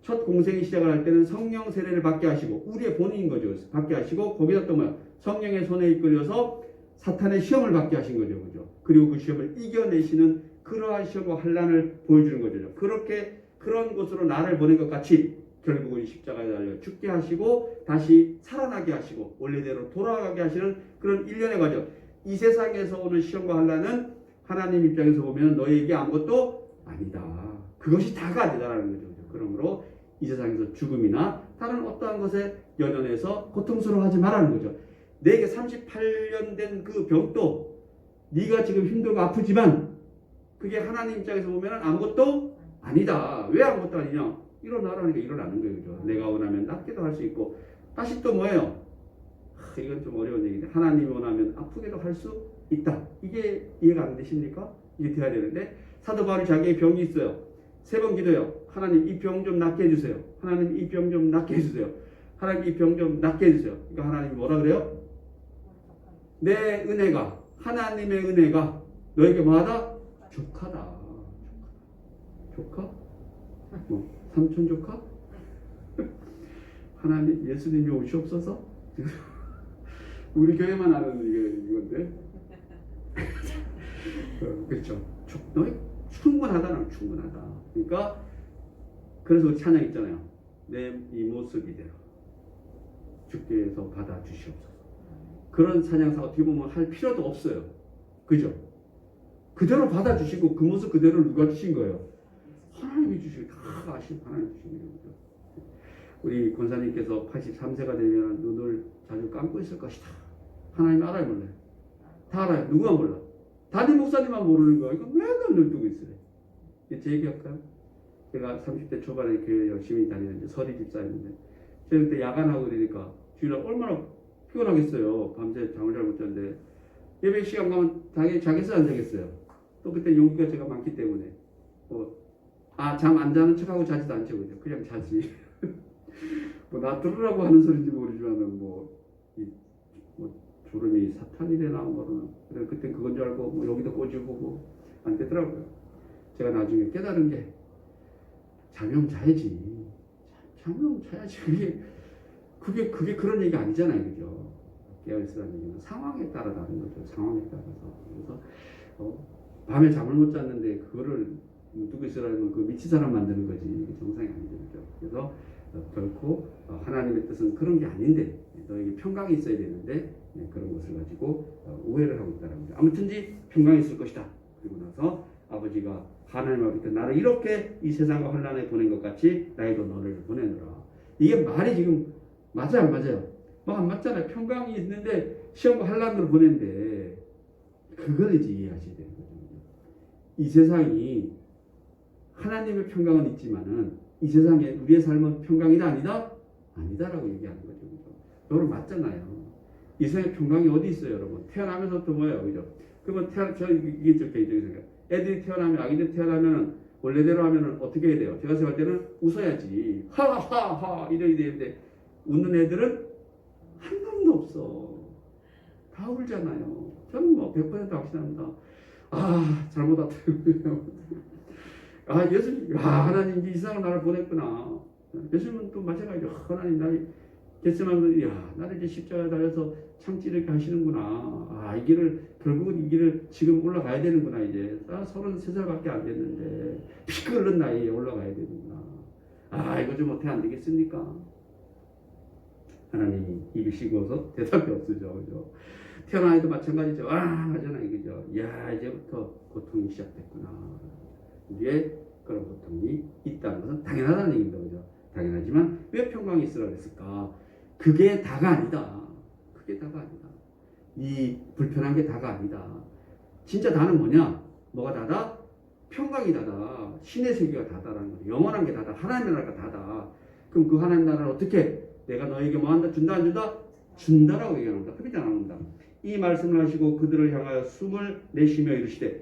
첫 공생이 시작을 할 때는 성령 세례를 받게 하시고 우리의 본인인 거죠. 받게 하시고 거기다 또 뭐예요? 성령의 손에 이끌려서 사탄의 시험을 받게 하신 거죠. 그죠? 그리고 그 시험을 이겨내시는 그러한 시험과 환난을 보여주는 거죠. 그렇게 그런 곳으로 나를 보낸 것 같이 결국은 십자가에 달려 죽게 하시고 다시 살아나게 하시고 원래대로 돌아가게 하시는 그런 일련의 과정. 이 세상에서 오는 시험과 환난은 하나님 입장에서 보면 너에게 아무것도 아니다. 그것이 다가 아니다라는 거죠. 그러므로 이 세상에서 죽음이나 다른 어떠한 것에 연연해서 고통스러워하지 말라는 거죠. 내게 38년 된 그 병도 네가 지금 힘들고 아프지만 그게 하나님 입장에서 보면 아무것도 아니다. 왜 아무것도 아니냐? 일어나라니까 일어나는 거예요. 그죠? 내가 원하면 낫기도 할 수 있고 다시 또 뭐예요? 이건 좀 어려운 얘기인데 하나님이 원하면 아프게도 할 수 있다. 이게 이해가 안 되십니까? 이게 돼야 되는데 사도 바울이 자기의 병이 있어요. 3번 기도해요. 하나님 이 병 좀 낫게 해주세요. 하나님 이 병 좀 낫게 해주세요. 하나님 이 병 좀 낫게 해주세요. 그러니까 하나님이 뭐라 그래요? 내 은혜가 하나님의 은혜가 너에게 뭐하다? 족하다. 조카? 뭐 삼촌 조카? 하나님 예수님이 오시옵소서? 우리 교회만 아는 이건데 그렇죠. 너희 충분하다는 충분하다. 그러니까 그래서 찬양 있잖아요. 내 이 모습이대로 주께서 받아 주시옵소서. 그런 찬양사 어떻게 보면 할 필요도 없어요. 그죠? 그대로 받아 주시고 그 모습 그대로 누가 주신 거예요? 하나님이 주시고 다 아신 하나님 주신 거죠. 우리 권사님께서 83세가 되면 눈을 자주 감고 있을 것이다. 하나님 알아요, 몰라요? 다 알아요. 누가 몰라? 담임 목사님만 모르는 거야. 이거 맨날 눈 뜨고 있어요. 제 얘기할까요? 제가 30대 초반에 교회 열심히 다니는데 서리 집사였는데 제가 그때 야간하고 그러니까 주일날 얼마나 피곤하겠어요. 밤새 잠을 잘 못 잤는데 예배 시간 가면 당연히 자겠어요, 안 자겠어요? 또 그때 용기가 제가 많기 때문에 잠 안 자는 척하고 자지도 않죠. 그냥 자지. 뭐 나 들으라고 하는 소리인지 모르지만은 뭐 졸음이 사탄이래나 뭐는 그래 그때 그건 줄 알고 뭐 여기도 꼬집고 뭐 안 되더라고요. 제가 나중에 깨달은 게 자면 자야지. 자면 자야지. 그게 그런 얘기가 아니잖아요, 그죠? 깨어있으라는 얘기는 상황에 따라 다른 거죠. 상황에 따라서. 그래서 밤에 잠을 못 잤는데 그거를 누구 있으라면 그 미친 사람 만드는 거지. 이게 정상이 아니죠, 그죠? 그래서 결코 하나님의 뜻은 그런 게 아닌데 너에게 평강이 있어야 되는데 그런 것을 가지고 오해를 하고 있다는 거죠. 아무튼지 평강이 있을 것이다. 그리고 나서 아버지가 하나님 아버지께 나를 이렇게 이 세상과 혼란에 보낸 것 같이 나에도 너를 보내노라. 이게 말이 지금 맞아요, 안 맞아요? 막 안 맞잖아요. 평강이 있는데 시험과 혼란으로 보낸대. 그걸 이제 이해하셔야 되는 거죠. 이 세상이 하나님의 평강은 있지만은 이 세상에 우리의 삶은 평강이다 아니다? 아니다라고 얘기하는 거죠. 여러분 맞잖아요. 이 세상에 평강이 어디 있어요, 여러분? 태어나면서부터 뭐예요, 그죠? 그러면 이게 좀 개인적인 생각. 애들이 태어나면 아기들 태어나면 원래대로 하면은 어떻게 해야 돼요? 제가 생각할 때는 웃어야지. 하하하 이래야 되는데 웃는 애들은 한 놈도 없어. 다 울잖아요. 저는 뭐 100% 확신합니다. 잘못 왔어요. 예수님, 하나님 이 세상을 나를 보냈구나. 예수님은 또 마찬가지죠. 하나님 나를 겟세마네 나를 이제 십자가에 달려서 참지 이렇게 하시는구나. 이 길을 결국은 이 길을 지금 올라가야 되는구나. 이제 33살밖에 안 됐는데 피 끓는 나이에 올라가야 되는구나. 이거 좀 어떻게 안 되겠습니까? 하나님이 입이 싱거워서 대답이 없으죠. 그죠? 태어난 아이도 마찬가지죠. 하잖아요. 그죠? 이제부터 고통이 시작됐구나. 우리의 그런 고통이 있다는 것은 당연하다는 얘기입니다. 그죠? 당연하지만 왜 평강 평강이 있으라 그랬을까? 그게 다가 아니다. 그게 다가 아니다. 이 불편한 게 다가 아니다. 진짜 다는 뭐냐? 뭐가 다다? 평강이 다다. 신의 세계가 다다라는 거예요. 영원한 게 다다. 하나님의 나라가 다다. 그럼 그 하나님 나라를 어떻게 내가 너에게 뭐 한다? 준다 안 준다? 준다라고 얘기합니다. 그렇게 안 합니다. 이 말씀을 하시고 그들을 향하여 숨을 내쉬며 이르시되,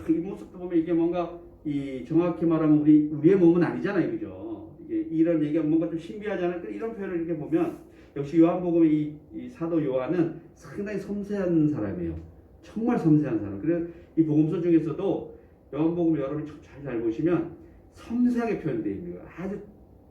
이 모습도 보면 이게 뭔가 이 정확히 말하면 우리의 몸은 아니잖아요, 그죠? 이게 이런 얘기가 뭔가 좀 신비하잖아요. 이런 표현을 이렇게 보면 역시 요한복음의 이 사도 요한은 상당히 섬세한 사람이에요. 정말 섬세한 사람. 그래서 이 복음서 중에서도 요한복음 여러분이 잘 보시면 섬세하게 표현되어 있는 거예요. 아주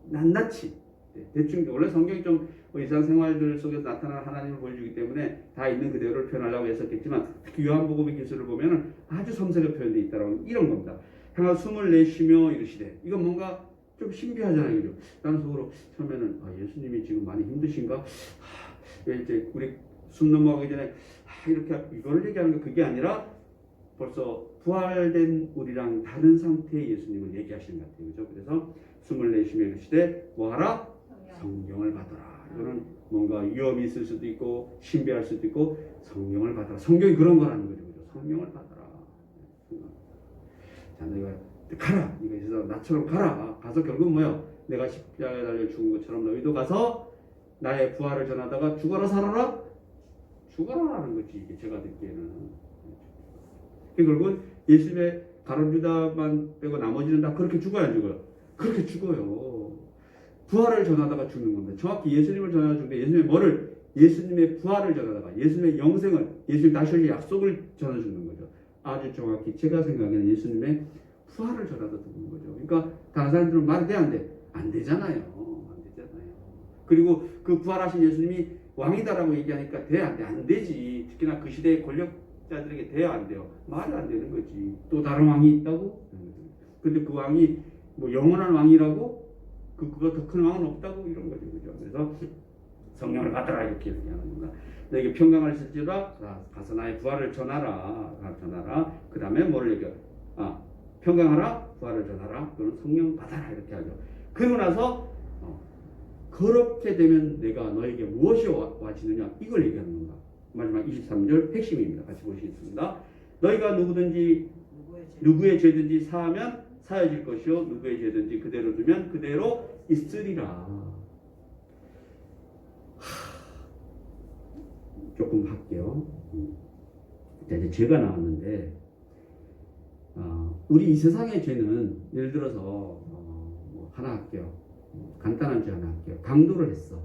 낱낱이. 대충 원래 성경이 좀 일상생활들 속에서 나타나는 하나님을 보여주기 때문에 다 있는 그대로를 표현하려고 했었겠지만 특히 요한복음의 기술을 보면 아주 섬세하게 표현되어 있다라고 이런 겁니다. 향하 숨을 내쉬며 이르시되, 이건 뭔가 좀 신비하잖아요, 그죠? 나는 속으로 처음에는 예수님이 지금 많이 힘드신가? 이제 우리 숨 넘어가기 전에 이렇게 이걸 얘기하는 게 그게 아니라 벌써 부활된 우리랑 다른 상태의 예수님을 얘기하시는 것 같아요, 그죠? 그래서 숨을 내쉬며 이르시되 뭐하라? 성령을 받아라. 이거는 뭔가 위험이 있을 수도 있고 신비할 수도 있고 성령을 받아라. 성경이 그런 거라는 거죠, 그죠? 성령을 받아라. 자, 너희가 가라. 네가 이 세상 나처럼 가라. 가서 결국 뭐야? 내가 십자가에 달려 죽은 것처럼 너희도 가서 나의 부활을 전하다가 죽어라 살아라? 죽어라라는 거지. 이게 제가 듣기에는. 결국은 예수님의 가룟 유다만 빼고 나머지는 다 그렇게 죽어야 안 죽어요? 그렇게 죽어요. 부활을 전하다가 죽는 겁니다. 정확히 예수님을 전하다가 죽는데 예수님의 뭐를? 예수님의 부활을 전하다가 예수님의 영생을, 예수님 다시 오실 약속을 전해 죽는 거죠. 아주 정확히 제가 생각에는 예수님의 부활을 전하다 죽는 거죠. 그러니까 다른 사람들은 말이 돼 안 돼? 안 되잖아요. 안 되잖아요. 그리고 그 부활하신 예수님이 왕이다라고 얘기하니까 돼 안 돼? 안 되지. 특히나 그 시대의 권력자들에게 돼야 안 돼요. 말이 안 되는 거지. 또 다른 왕이 있다고? 근데 그 왕이 뭐 영원한 왕이라고? 그거 더 큰 왕은 없다고? 이런 거죠. 그죠? 그래서 성령을 받아라 이렇게 얘기하는 겁니다. 너에게 평강을 실지라 가서 나의 부활을 전하라. 전하라. 그 다음에 뭐를 얘기해? 평강하라. 부활을 전하라. 그럼 성령 받아라 이렇게 하죠. 그러고 나서 그렇게 되면 내가 너에게 무엇이 와지느냐 이걸 얘기하는 겁니다. 마지막 23절 핵심입니다. 같이 보시겠습니다. 너희가 누구의 죄든지 사하면 사여질 것이요 누구의 죄든지 그대로 두면 그대로 있으리라. 조금 할게요. 이제 죄가 나왔는데 우리 이 세상의 죄는 예를 들어서 뭐 하나 할게요. 간단한 죄 하나 할게요. 강도를 했어.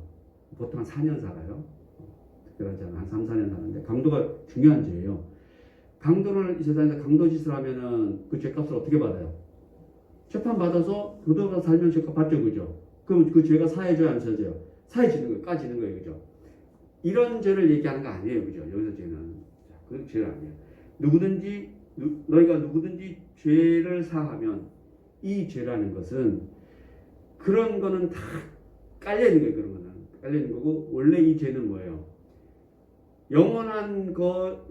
보통 한 4년 살아요. 특별하지 않아. 한 3, 4년 사는데 강도가 중요한 죄예요. 강도를 이 세상에서 강도짓을 하면은 그 죄값을 어떻게 받아요? 재판 받아서 도덕으로 살면 죄값 받죠, 그죠? 그럼 그 죄가 사해져요, 안 사해져요? 사해지는 거예요, 까지는 거예요, 그죠? 이런 죄를 얘기하는 거 아니에요, 그죠? 여기서 죄는 그 죄가 아니에요. 너희가 누구든지 죄를 사하면 이 죄라는 것은 그런 거는 다 깔려 있는 거예요, 그런 거는 깔려 있는 거고 원래 이 죄는 뭐예요? 영원한데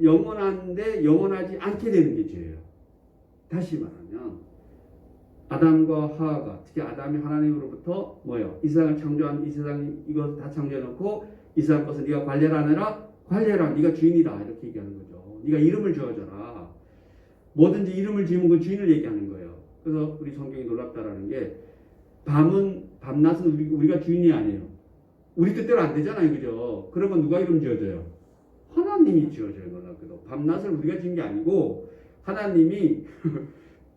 영원하지 않게 되는 게 죄예요. 다시 말하면 아담과 하와가 특히 아담이 하나님으로부터 뭐예요? 이 세상을 창조한 이 세상 이것을 다 창조해놓고 이 세상 것을 네가 관리를 안 해라? 관리해라. 네가 주인이다. 이렇게 얘기하는 거죠. 네가 이름을 지어줘라. 뭐든지 이름을 지으면 그 주인을 얘기하는 거예요. 그래서 우리 성경이 놀랍다라는 게 밤낮은 우리가 주인이 아니에요. 우리 뜻대로 안 되잖아요. 그죠? 그러면 누가 이름 지어줘요? 하나님이 지어줘요. 놀랍게도. 밤낮을 우리가 지은 게 아니고 하나님이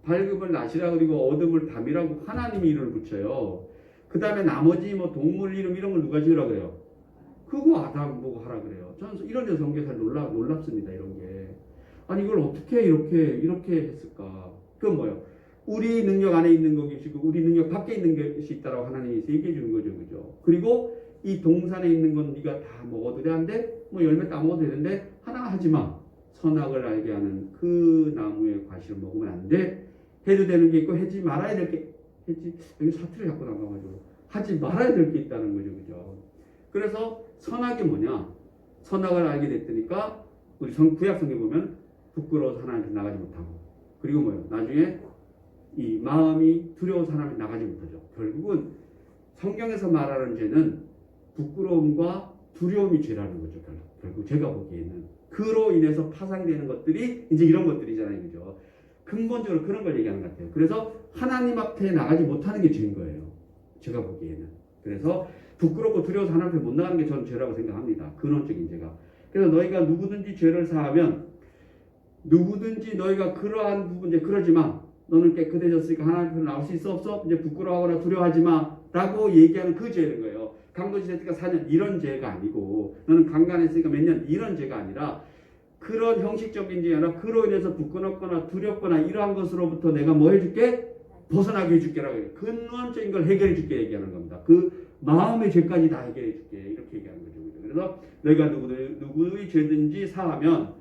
밝음을 낮이라 그리고 어둠을 밤이라고 하나님이 이름을 붙여요. 그 다음에 나머지 뭐 동물 이름 이런 걸 누가 지으라 그래요? 그거 아담 보고 하라 그래요. 저는 이런 데서 성경이 잘 놀랍습니다. 이런 게. 아니 이걸 어떻게 이렇게 했을까? 그건 뭐예요? 우리 능력 안에 있는 것이고 우리 능력 밖에 있는 것이 있다라고 하나님이 얘기해 주는 거죠. 그죠? 그리고 이 동산에 있는 건 네가 다 먹어도 되는데 뭐 열매 따먹어도 되는데 하나 하지 마. 선악을 알게 하는 그 나무의 과실을 먹으면 안 돼. 해도 되는 게 있고 하지 말아야 될 게 여기 사투리 갖고 나가가지고 하지 말아야 될 게 있다는 거죠. 그죠? 그래서 선악이 뭐냐? 선악을 알게 됐으니까 우리 구약 성경 보면 부끄러워서 하나님 앞에 나가지 못하고 그리고 뭐예요? 나중에 이 마음이 두려워서 하나님 앞에 나가지 못하죠. 결국은 성경에서 말하는 죄는 부끄러움과 두려움이 죄라는 거죠. 결국 제가 보기에는 그로 인해서 파생되는 것들이 이제 이런 것들이잖아요, 그죠? 근본적으로 그런 걸 얘기하는 것 같아요. 그래서 하나님 앞에 나가지 못하는 게 죄인 거예요, 제가 보기에는. 그래서 부끄럽고 두려워서 하나님 앞에 못 나가는 게 저는 죄라고 생각합니다. 근원적인 죄가. 그래서 너희가 누구든지 죄를 사하면 누구든지 너희가 그러한 부분 이제 그러지 마. 너는 깨끗해졌으니까 하나님 앞에 나올 수 있어 없어? 이제 부끄러워하거나 두려워하지 마. 라고 얘기하는 그 죄인 거예요. 강도짓했으니까 4년 이런 죄가 아니고 너는 강간했으니까 몇 년 이런 죄가 아니라 그런 형식적인 죄가 아니라 그로 인해서 부끄럽거나 두렵거나 이러한 것으로부터 내가 뭐 해줄게? 벗어나게 해줄게라고 해요. 근원적인 걸 해결해줄게 얘기하는 겁니다. 그 마음의 죄까지 다 해결해줄게 이렇게 얘기하는 거죠. 그래서 너희가 누구의 죄든지 사하면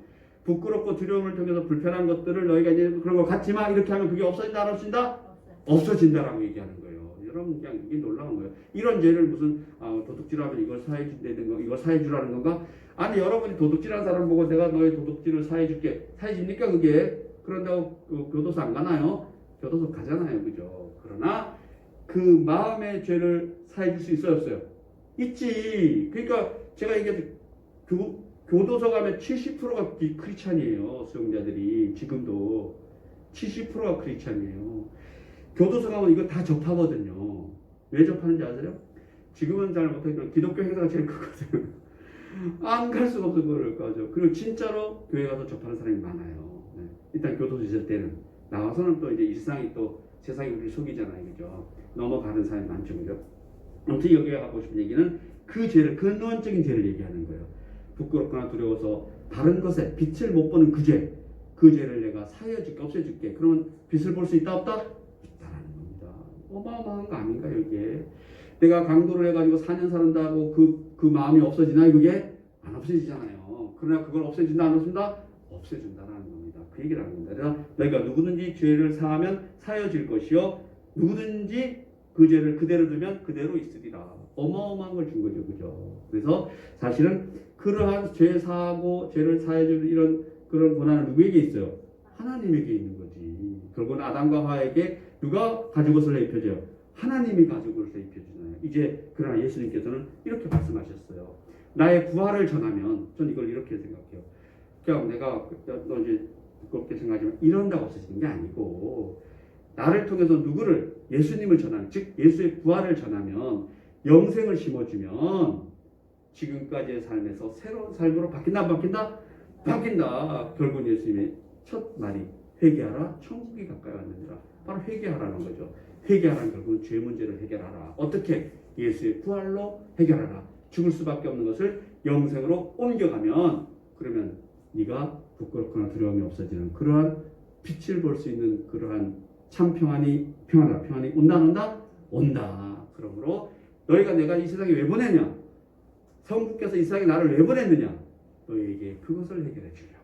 부끄럽고 두려움을 통해서 불편한 것들을 너희가 이제 그런 거 갖지 마 이렇게 하면 그게 없어진다 안 없어진다? 없어진다라고 얘기하는 거예요. 여러분 그냥 이게 놀라운 거예요. 이런 죄를 무슨 도둑질하면 이걸 사해 준다는 거, 이걸 사해 주라는 건가? 아니 여러분이 도둑질한 사람 보고 내가 너의 도둑질을 사해 줄게. 사해 줍니까 그게? 그런다고 교도소 안 가나요? 교도소 가잖아요, 그죠? 그러나 그 마음의 죄를 사해 줄 수 있어요, 없어요? 있지. 그러니까 제가 이게 교도소 가면 70%가 크리스찬이에요. 수용자들이 지금도 70%가 크리스찬이에요. 교도소 가면 이거 다 접하거든요. 왜 접하는지 아세요? 지금은 잘 못하지만 기독교 행사가 제일 크거든요. 안 갈 수가 없어서 그럴 거죠. 그리고 진짜로 교회 가서 접하는 사람이 많아요. 네. 일단 교도소 있을 때는 나와서는 또 이제 일상이 또 세상이 우리를 속이잖아요, 그죠? 넘어가는 사람이 많죠, 그죠? 아무튼 여기에 하고 싶은 얘기는 그 죄를 근원적인 죄를 얘기하는 거예요. 부끄럽거나 두려워서 다른 것에 빛을 못 보는 그 죄를 내가 사해줄게, 없애줄게. 그러면 빛을 볼 수 있다 없다? 있다라는 겁니다. 어마어마한 거 아닌가요, 이게? 내가 강도를 해가지고 4년 살았다고 그 마음이 없어지나? 그게 안 없어지잖아요. 그러나 그걸 없애준다, 안 없애준다? 없애준다라는 겁니다. 그 얘기를 하는 겁니다. 그래서 너희가 누구든지 죄를 사하면 사해질 것이요. 누구든지 그 죄를 그대로 두면 그대로 있으리라. 어마어마한 걸 준 거죠, 그죠? 그래서 사실은 그러한 죄 사하고 죄를 사해주는 이런 그런 권한은 누구에게 있어요? 하나님에게 있는 거지. 결국은 아담과 하와에게 누가 가죽옷을 입혀줘요? 하나님이 가죽옷을 입혀주잖아요. 이제 그러나 예수님께서는 이렇게 말씀하셨어요. 나의 부활을 전하면 전 이걸 이렇게 생각해요. 그냥 내가 너 이제 그렇게 생각하지만 이런다고 없어지는 게 아니고 나를 통해서 누구를 예수님을 전하는 즉 예수의 부활을 전하면 영생을 심어주면 지금까지의 삶에서 새로운 삶으로 바뀐다 안 바뀐다? 바뀐다. 결국은 예수님의 첫 말이 회개하라 천국이 가까이 왔느니라. 바로 회개하라는 거죠. 회개하라는 결국은 죄 문제를 해결하라. 어떻게? 예수의 부활로 해결하라. 죽을 수밖에 없는 것을 영생으로 옮겨가면 그러면 네가 부끄럽거나 두려움이 없어지는 그러한 빛을 볼 수 있는 그러한 참 평안이 온다 안 온다? 온다. 그러므로 너희가 내가 이 세상에 왜 보냈냐? 성부께서 이 세상에 나를 왜 보냈느냐? 너희에게 그것을 해결해 주려고.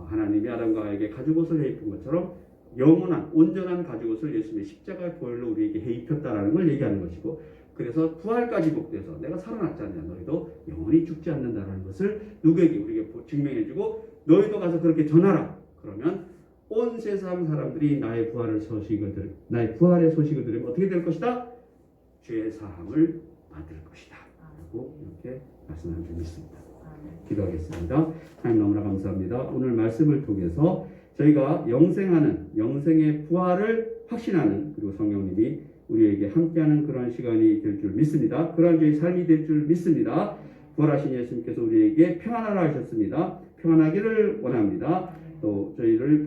하나님이 아담과 하와에게 가죽옷을 해입힌 것처럼 영원한 온전한 가죽옷을 예수님의 십자가의 보혈로 우리에게 해입혔다라는 걸 얘기하는 것이고 그래서 부활까지 복돼서 내가 살아났지 않냐 너희도 영원히 죽지 않는다라는 것을 누구에게 우리에게 증명해주고 너희도 가서 그렇게 전하라. 그러면 온 세상 사람들이 나의 부활의 소식을 들으면 어떻게 될 것이다? 죄 사함을 받을 것이다. 라고 이렇게 말씀하는 줄 믿습니다. 기도하겠습니다. 하나님 너무나 감사합니다. 오늘 말씀을 통해서 저희가 영생의 부활을 확신하는 그리고 성령님이 우리에게 함께하는 그러한 시간이 될 줄 믿습니다. 그러한 저희 삶이 될 줄 믿습니다. 부활하신 예수님께서 우리에게 평안하라 하셨습니다. 평안하기를 원합니다. 또 저희를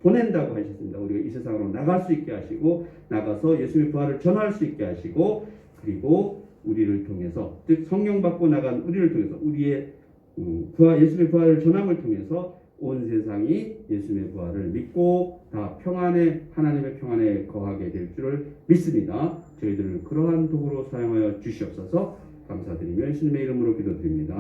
보낸다고 하셨습니다. 우리가 이 세상으로 나갈 수 있게 하시고 나가서 예수님의 부활을 전할 수 있게 하시고 그리고 우리를 통해서 즉 성령 받고 나간 우리를 통해서 우리의 예수님의 부활을 전함을 통해서 온 세상이 예수님의 부활을 믿고 다 하나님의 평안에 거하게 될 줄을 믿습니다. 저희들을 그러한 도구로 사용하여 주시옵소서. 감사드리며 예수님의 이름으로 기도드립니다.